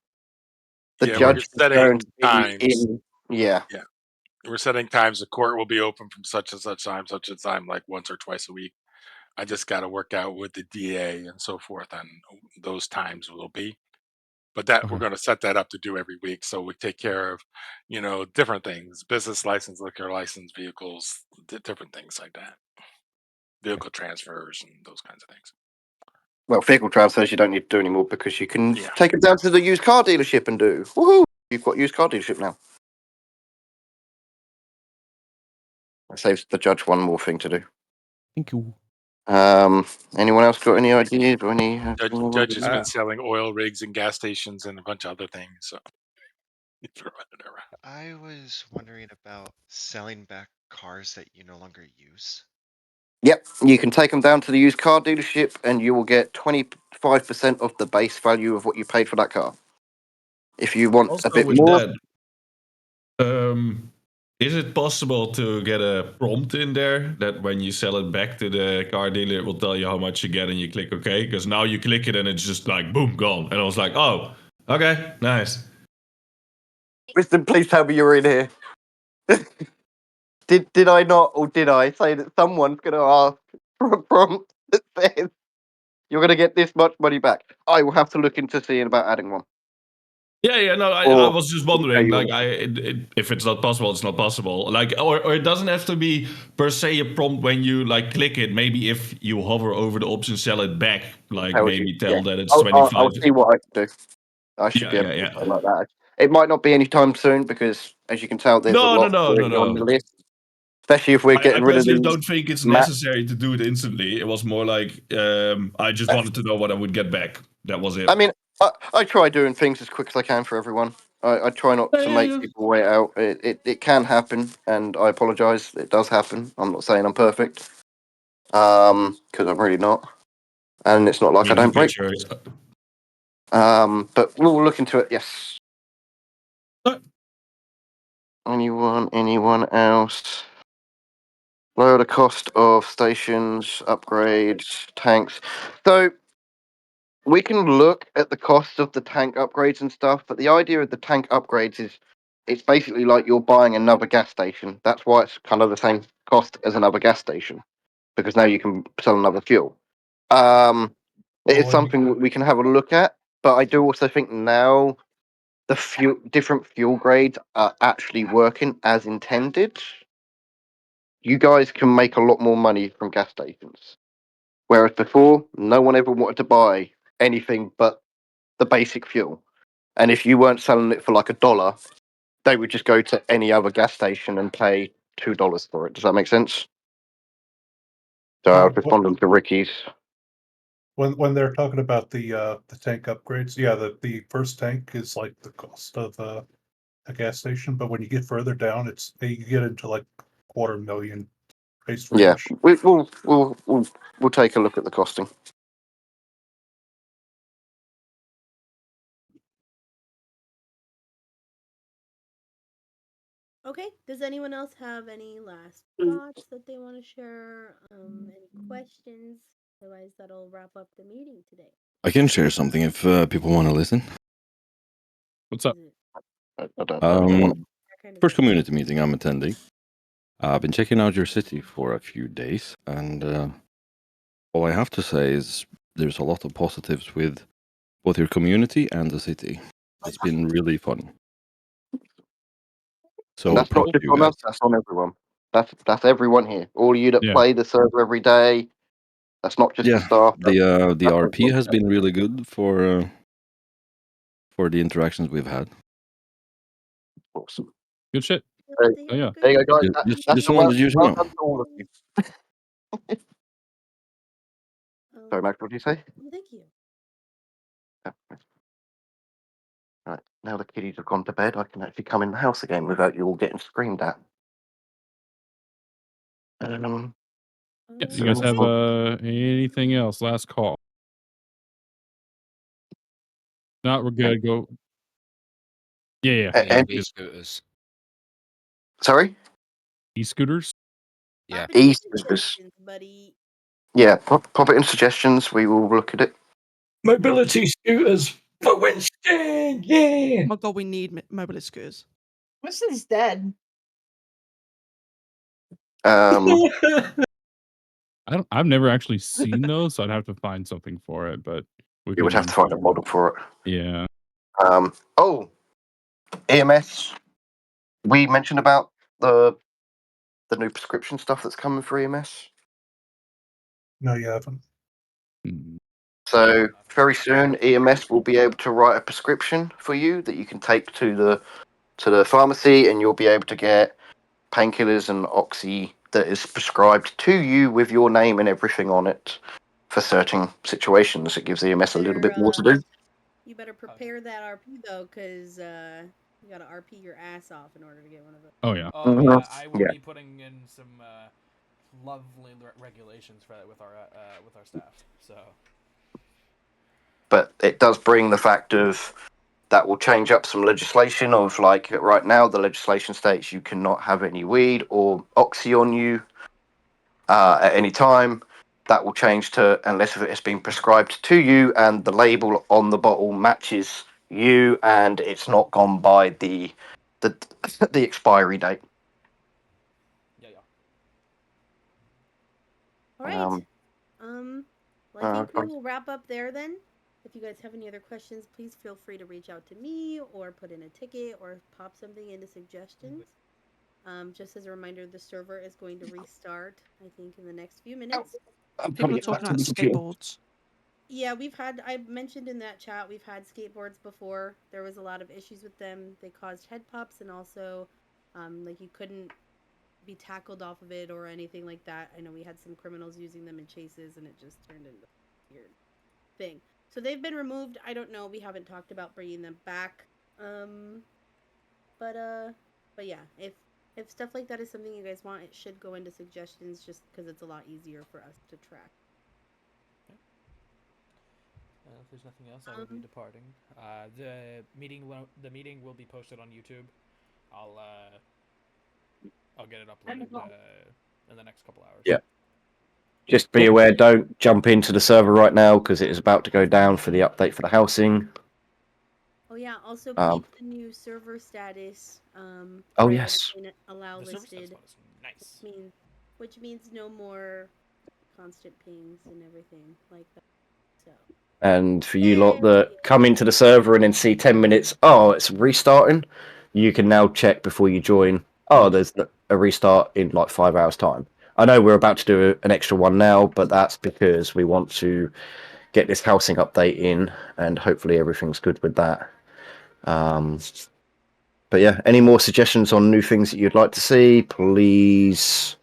The Yeah, we're judge is going setting to be times. in. Yeah. Yeah. We're setting times. The court will be open from such and such time, like once or twice a week. I just got to work out with the DA and so forth on those times will be. But that we're okay. going to set that up to do every week, so we take care of, different things: business license, liquor license, vehicles, different things like that, vehicle transfers, and those kinds of things. Well, vehicle transfers you don't need to do anymore because you can Yeah. take them down to the used car dealership and do. Woohoo! You've got used car dealership now. That saves the judge one more thing to do. Thank you. Anyone else got any ideas or any? Judge has been selling oil rigs and gas stations and a bunch of other things. So throw it around. I was wondering about selling back cars that you no longer use. Yep, you can take them down to the used car dealership, and you will get 25% of the base value of what you paid for that car. If you want Also, a bit with more, that, is it possible to get a prompt in there that when you sell it back to the car dealer, it will tell you how much you get and you click OK? Because now you click it and it's just like, boom, gone. And I was like, oh, okay, nice. Wisdom, please tell me you're in here. Did I not, or did I say that someone's going to ask for a prompt that says you're going to get this much money back? I will have to look into seeing about adding one. Yeah, no, I Or was just tell wondering, you like, what. if it's not possible, it's not possible. Like, or it doesn't have to be per se a prompt when you like click it. Maybe if you hover over the option, sell it back, like Tells you, maybe yeah. tell that it's 25. I'll see what I can do. I should be able to do something like that. It might not be anytime soon because, as you can tell, there's a No, lot already on the no. list. Especially if we're I getting rid of personally these don't think it's maps. necessary to do it instantly. It was more like I just wanted to know what I would get back. That was it. I mean, I try doing things as quick as I can for everyone. I try not to make people wait out. It can happen, and I apologise. It does happen. I'm not saying I'm perfect, because I'm really not. And it's not like I don't break. But we'll look into it. Yes. Anyone else? Lower the cost of stations, upgrades, tanks. So we can look at the cost of the tank upgrades and stuff, but the idea of the tank upgrades is it's basically like you're buying another gas station. That's why it's kind of the same cost as another gas station, because now you can sell another fuel. It is something we can have a look at, but I do also think now the different fuel grades are actually working as intended. You guys can make a lot more money from gas stations. Whereas before, no one ever wanted to buy anything but the basic fuel. And if you weren't selling it for like $1, they would just go to any other gas station and pay $2 for it. Does that make sense? So I was responding to Ricky's. When they're talking about the tank upgrades, yeah, the first tank is like the cost of a gas station, but when you get further down, you get into like $250,000 price Yeah, range. we'll take a look at the costing. Okay. Does anyone else have any last thoughts that they want to share? Any questions? Otherwise, that'll wrap up the meeting today. I can share something if people want to listen. What's up? I don't know. First community meeting I'm attending. I've been checking out your city for a few days, and all I have to say is there's a lot of positives with both your community and the city. It's been really fun. So And that's not props just to you on us, guys. that's on everyone. That's everyone here. All of you that Yeah. play the server every day. That's not just the Yeah, staff. the that's RP has been really good for the interactions we've had. Awesome. Good shit. Oh, yeah. There you go, guys. Just wanted you to Well know. done to all of you. Sorry, Max, what did you say? Thank you. Right, now the kiddies have gone to bed, I can actually come in the house again without you all getting screamed at. Yeah, you guys have anything else? Last call. No, we're good. Go. Yeah. And E-scooters. sorry, E-scooters. Yeah. e-scooters. buddy. Yeah, pop it in suggestions. We will look at it. Mobility scooters for Winston. Yeah. Oh my god, we need mobility scooters. Winston's dead. I've never actually seen those, so I'd have to find something for it. But we You would have to find a model for it. Yeah. Oh, EMS. We mentioned about the new prescription stuff that's coming for EMS. No, you haven't. So very soon, EMS will be able to write a prescription for you that you can take to the pharmacy, and you'll be able to get painkillers and oxy that is prescribed to you with your name and everything on it for certain situations. It gives EMS a little bit more to do. You better prepare that RP though, because you gotta RP your ass off in order to get one of those. Oh yeah. Oh yeah, I will be putting in some lovely regulations for that with our staff. So. But it does bring the fact of that will change up some legislation of, like, right now the legislation states you cannot have any weed or oxy on you at any time. That will change to unless it has been prescribed to you and the label on the bottle matches you and it's not gone by the the expiry date. All right. Well, I think we will wrap up there then. If you guys have any other questions, please feel free to reach out to me or put in a ticket or pop something into suggestions. Just as a reminder, the server is going to restart, I think, in the next few minutes. People are talking about skateboards. Yeah, I mentioned in that chat, we've had skateboards before. There was a lot of issues with them. They caused head pops and also, like, you couldn't be tackled off of it or anything like that. I know we had some criminals using them in chases and it just turned into a weird thing. So they've been removed. I don't know. We haven't talked about bringing them back. But yeah, if stuff like that is something you guys want, it should go into suggestions just because it's a lot easier for us to track. If there's nothing else, I will be departing. The meeting will be posted on YouTube. I'll get it uploaded in the next couple hours. Yeah. Just be aware, don't jump into the server right now because it is about to go down for the update for the housing. Oh yeah, also keep the new server status. Oh yes. Allow the listed. Nice. Which means no more constant pings and everything like that. So. And for you lot that come into the server and then see 10 minutes, oh, it's restarting, you can now check before you join. Oh, there's a restart in like 5 hours' time. I know we're about to do an extra one now, but that's because we want to get this housing update in, and hopefully everything's good with that. But yeah, any more suggestions on new things that you'd like to see, please.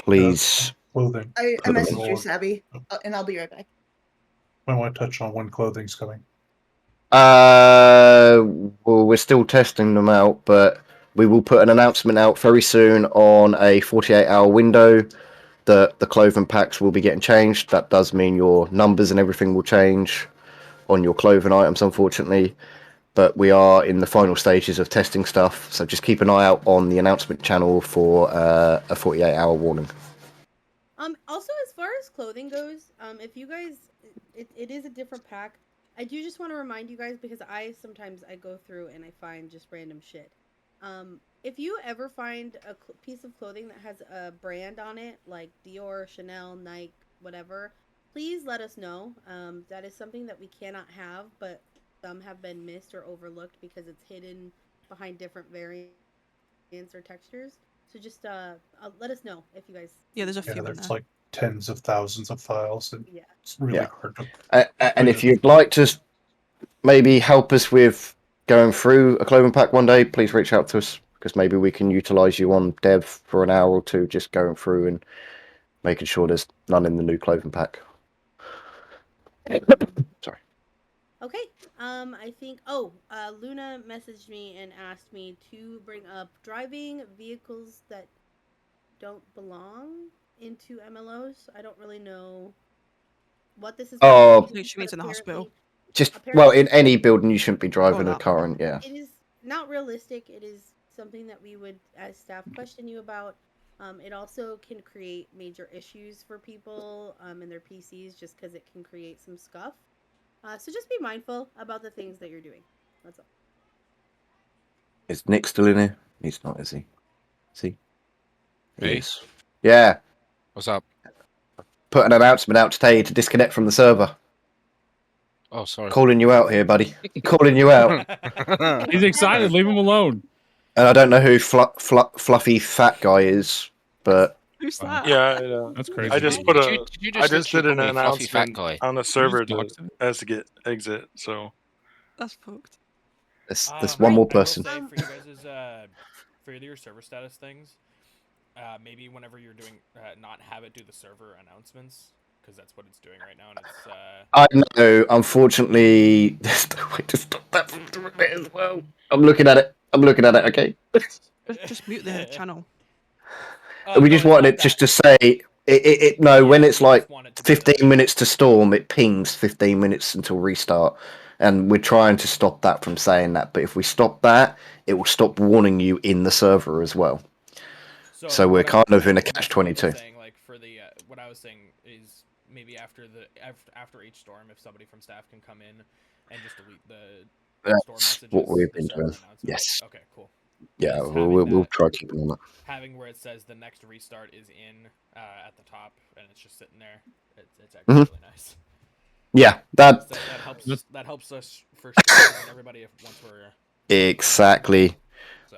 Clothing. I messaged you, Sabby, and I'll be right back. I want to touch on when clothing's coming. Well, we're still testing them out, but we will put an announcement out very soon on a 48-hour window that the clothing packs will be getting changed. That does mean your numbers and everything will change on your clothing items, unfortunately. But we are in the final stages of testing stuff, so just keep an eye out on the announcement channel for a 48-hour warning. Also, as far as clothing goes, if you guys, it is a different pack. I do just want to remind you guys because sometimes I go through and I find just random shit. If you ever find a piece of clothing that has a brand on it, like Dior, Chanel, Nike, whatever, please let us know. That is something that we cannot have, but some have been missed or overlooked because it's hidden behind different variants or textures. So just let us know if you guys. Yeah, there's a few. There's like tens of thousands of files, and it's really hard to. And if you'd like to maybe help us with going through a clothing pack one day, please reach out to us because maybe we can utilize you on dev for an hour or two, just going through and making sure there's none in the new clothing pack. Sorry. Okay. I think. Luna messaged me and asked me to bring up driving vehicles that don't belong into MLOs. I don't really know what this is. Oh, she means in the hospital. Just apparently, well, in any building, you shouldn't be driving Oh, a car. And yeah, it is not realistic. It is something that we would, as staff, question you about. It also can create major issues for people in their PCs just because it can create some scuff. So just be mindful about the things that you're doing. That's all. is Nick still in here? He's not, is he? He Me? is. Yeah. What's up? Put an announcement out to tell you to disconnect from the server. Oh, sorry. Calling you out here, buddy. Calling you out. He's excited. Leave him alone. And I don't know who fluffy fat guy is, but Who's that? Yeah, That's crazy. I just Did put you I just just literally did an call me fluffy fat announcement guy? on the You server just to doxed him? as to get exit. So That's fucked. there's one more person. I will say for you guys' for your server status things, maybe whenever you're doing not have it do the server announcements because that's what it's doing right now, and it's. I know. Unfortunately, there's no way to stop that from doing it as well. I'm looking at it. Okay. Just mute the channel. We just wanted it just to say it. No, when it's like 15 minutes to storm, it pings 15 minutes until restart, and we're trying to stop that from saying that. But if we stop that, it will stop warning you in the server as well. So we're kind of in a catch-22. Like for the what I was saying is maybe after each storm, if somebody from staff can come in and just delete the storm That's messages, what we've the been server doing. announcements. Yes. Okay, cool. Yeah, Because we'll try keeping on that. Having where it says the next restart is in at the top and it's just sitting there, it's actually really nice. Yeah, that helps us for streamers and everybody once we're exactly.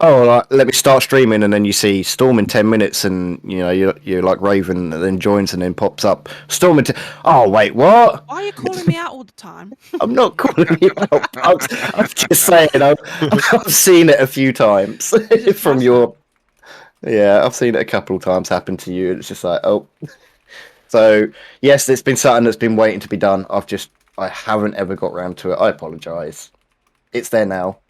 Oh, let me start streaming, and then you see Storm in 10 minutes, and you're like Raven, and then joins, and then pops up Storm in. Oh wait, what? Why are you calling me out all the time? I'm not calling you out. I'm just saying. I've seen it a few times from your. Yeah, I've seen it a couple of times happen to you. It's just like, oh. So yes, it's been something that's been waiting to be done. I haven't ever got around to it. I apologize. It's there now.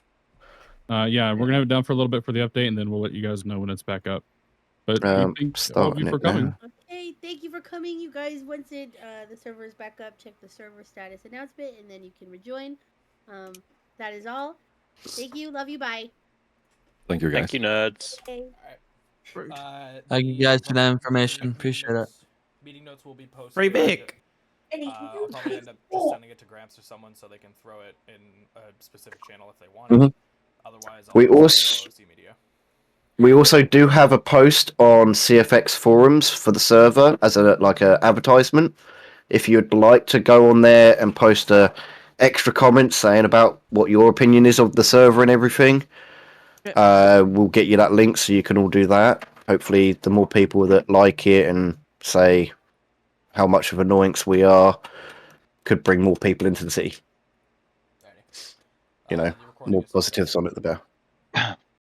Yeah, we're gonna have it down for a little bit for the update, and then we'll let you guys know when it's back up. But we thank all of you for coming. Okay, thank you for coming, you guys. Once the server is back up, check the server status announcement, and then you can rejoin. That is all. Thank you. Love you. Bye. Thank you, guys. Thank you, nerds. Okay. Thank you guys for that information. Appreciate it. Meeting notes will be posted. Free Vic. I'll probably end up just sending it to Gramps or someone so they can throw it in a specific channel if they want it. Otherwise, I'll post it on OC Media. We also do have a post on CFX forums for the server as a advertisement. If you'd like to go on there and post a extra comment saying about what your opinion is of the server and everything, we'll get you that link so you can all do that. Hopefully, the more people that like it and say how much of annoyance we are could bring more people into the city. More positives on it, the better.